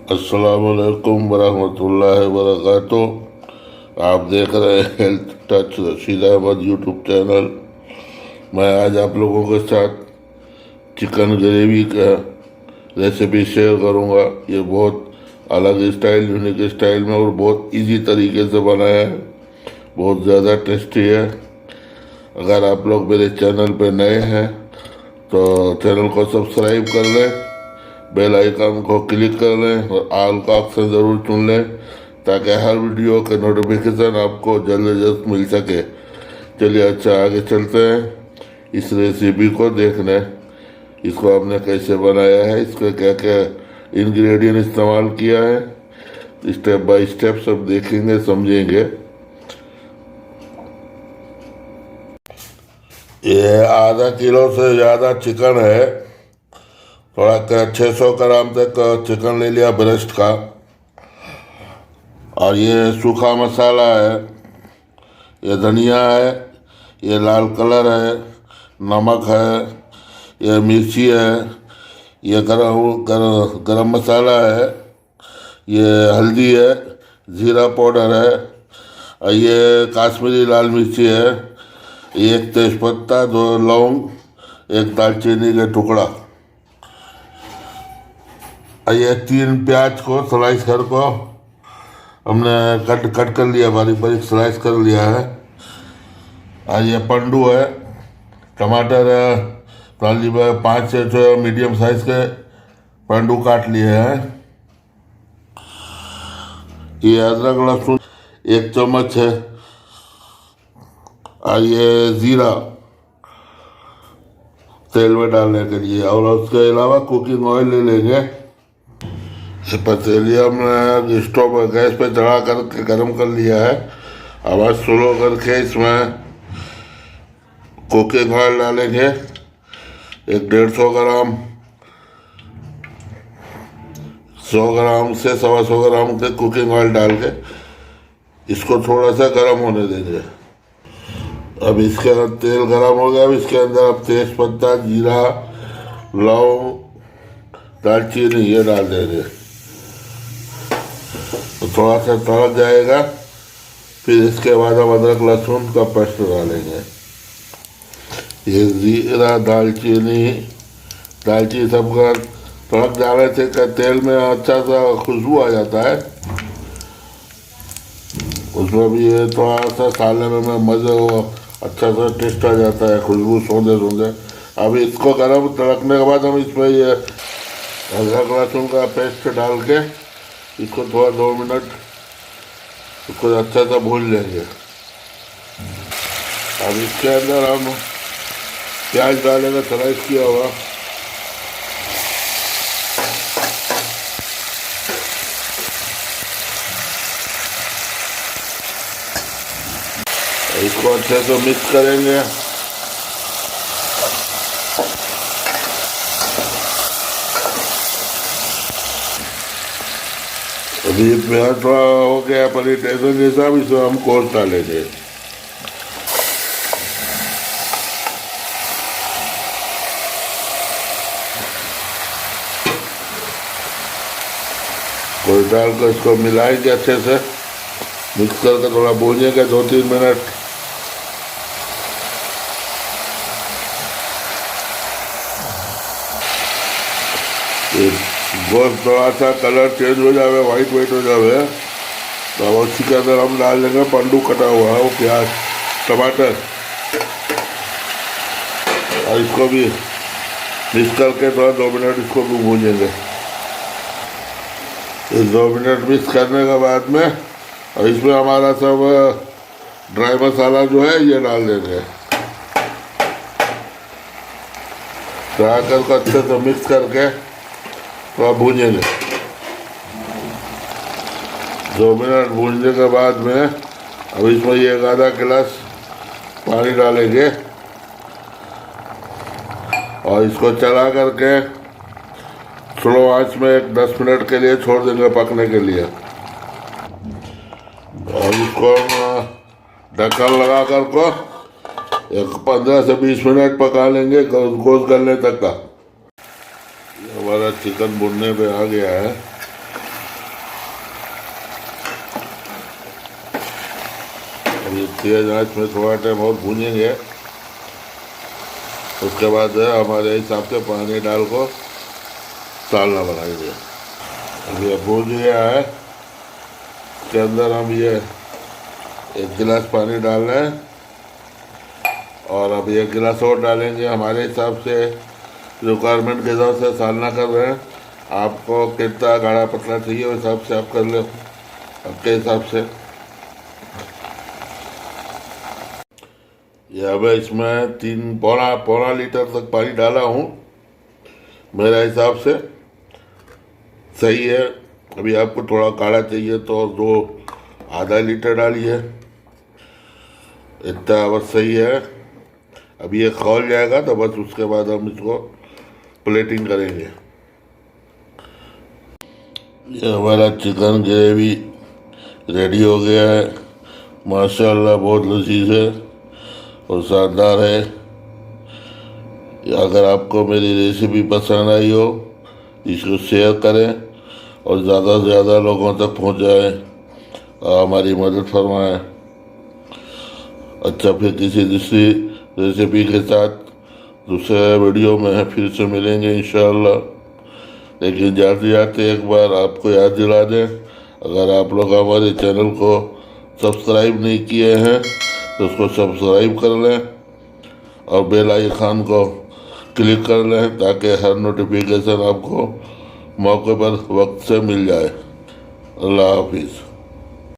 अस्सलामुअलैकुम वरहमतुल्लाहि वबरकातुह। आप देख रहे हैं health touch Rashid Ahmed YouTube channel. मैं आज आप लोगों के साथ चिकन ग्रेवी का रेसिपी शेयर करूंगा। ये बहुत अलग स्टाइल, यूनिक स्टाइल में और बहुत इजी तरीके से बनाया है। बहुत ज़्यादा टेस्टी है। अगर आप लोग मेरे चैनल पे नए हैं तो चैनल को सब्सक्राइब कर लें, बेल आइकन को क्लिक कर लें और ऑल का ऑप्शन ज़रूर चुन लें ताकि हर वीडियो के नोटिफिकेशन आपको जल्द से जल्द मिल सके। चलिए अच्छा आगे चलते हैं इस रेसिपी को देखने। इसको हमने कैसे बनाया है, इसका क्या क्या इंग्रेडिएंट इस्तेमाल किया है, स्टेप बाय स्टेप सब देखेंगे समझेंगे। ये आधा किलो से ज़्यादा चिकन है। थोड़ा 600 ग्राम तक चिकन ले लिया ब्रेस्ट का। और ये सूखा मसाला है, ये धनिया है, ये लाल कलर है, नमक है, ये मिर्ची है, ये गरम मसाला है, ये हल्दी है, ज़ीरा पाउडर है, और ये काश्मीरी लाल मिर्ची है, एक तेज़पत्ता, 2 लौंग, एक दालचीनी का टुकड़ा। ये 3 प्याज को स्लाइस कर को हमने कट कर लिया, बारीक बारीक स्लाइस कर लिया है। और ये पंडू है, टमाटर है, 5 से 6 मीडियम साइज के पंडू काट लिए हैं। ये अदरक लहसुन 1 चम्मच है। और ये ज़ीरा तेल में डालने के लिए, और उसके अलावा कुकिंग ऑयल ले लेंगे। पतीली हमने स्टोव गैस पे चढ़ा करके गर्म कर लिया है। आवाज़ स्लो करके इसमें कुकिंग ऑयल डालेंगे, एक 150 ग्राम, 100 ग्राम से 125 ग्राम के कुकिंग ऑयल डाल के इसको थोड़ा सा गर्म होने देंगे। अब इसके अंदर तेल गर्म हो गया। अब इसके अंदर अब तेज़पत्ता, जीरा, लौंग, दालचीनी ये डाल देंगे। तो थोड़ा सा तड़क जाएगा, फिर इसके बाद हम अदरक लहसुन का पेस्ट डालेंगे। ये जीरा, दालचीनी सबका तड़क डालने से तेल में अच्छा सा खुशबू आ जाता है। उसमें भी ये थोड़ा सा साले में मज़े हो, अच्छा सा टेस्ट आ जाता है, खुशबू सौंदे सौंदे। अब इसको गर्म तड़कने के बाद हम इसमें ये अदरक लहसुन का पेस्ट डाल के इसको थोड़ा 2 मिनट इसको अच्छा सा भून लेंगे। अब इसके अंदर हम प्याज डालेंगे स्लाइस किया हुआ। इसको अच्छे से मिक्स करेंगे। अभी प्याज थोड़ा हो गया पनीर टेस्ट के हिसाब, इसमें हम गोश्त डालेंगे। गोश्त डालकर इसको मिलाएंगे अच्छे से, मिक्स करके थोड़ा भूनेंगे 2-3 मिनट। गोश्त थोड़ा सा कलर चेंज हो जाए, वाइट हो जाए, तो अब उसी के अंदर हम डाल देंगे पंडू कटा हुआ वो प्याज, टमाटर, और इसको भी मिक्स करके थोड़ा 2 मिनट इसको भी भूनेंगे। इस 2 मिनट मिक्स करने के बाद में और इसमें हमारा सब ड्राई मसाला जो है ये डाल देंगे। ड्राई करके अच्छे से मिक्स करके थोड़ा भूनेंगे। 2 मिनट भूनने के बाद में अब इसमें ये 1/2 गिलास पानी डालेंगे और इसको चला करके स्लो आंच में 10 मिनट के लिए छोड़ देंगे पकने के लिए। और इसको हम ढक्कन लगा कर को 15 से 20 मिनट पका लेंगे, गोश्त गलने तक का। हमारा चिकन भुनने पे आ गया है। तेज आंच में थोड़ा टाइम और भूनेंगे। उसके बाद जो है हमारे हिसाब से पानी डाल को सालना बनाएंगे। अब ये भून गया है, इसके अंदर हम ये 1 गिलास पानी डाल रहे हैं और अब 1 गिलास और डालेंगे। हमारे हिसाब से रिक्वायरमेंट के हिसाब से सालना कर रहे हैं। आपको कितना गाढ़ा पतला चाहिए उस हिसाब से आप कर लो आपके हिसाब से। या मैं इसमें 3 पौना लीटर तक पानी डाला हूँ, मेरे हिसाब से सही है। अभी आपको थोड़ा गाढ़ा चाहिए तो 2 लीटर डालिए, इतना बस सही है। अब ये खौल जाएगा तो बस उसके बाद हम इसको प्लेटिंग करेंगे। ये हमारा चिकन ग्रेवी रेडी हो गया है, माशाल्लाह बहुत लजीज है और शानदार है। अगर आपको मेरी रेसिपी पसंद आई हो इसको शेयर करें और ज़्यादा से ज़्यादा लोगों तक पहुंचाएं और हमारी मदद फरमाएं। अच्छा, फिर किसी दूसरी रेसिपी के साथ दूसरे वीडियो में फिर से मिलेंगे इंशाअल्लाह। लेकिन जाते जाते एक बार आपको याद दिला दें, अगर आप लोग हमारे चैनल को सब्सक्राइब नहीं किए हैं तो उसको सब्सक्राइब कर लें और बेल आइकन को क्लिक कर लें ताकि हर नोटिफिकेशन आपको मौके पर वक्त से मिल जाए। अल्लाह हाफिज़।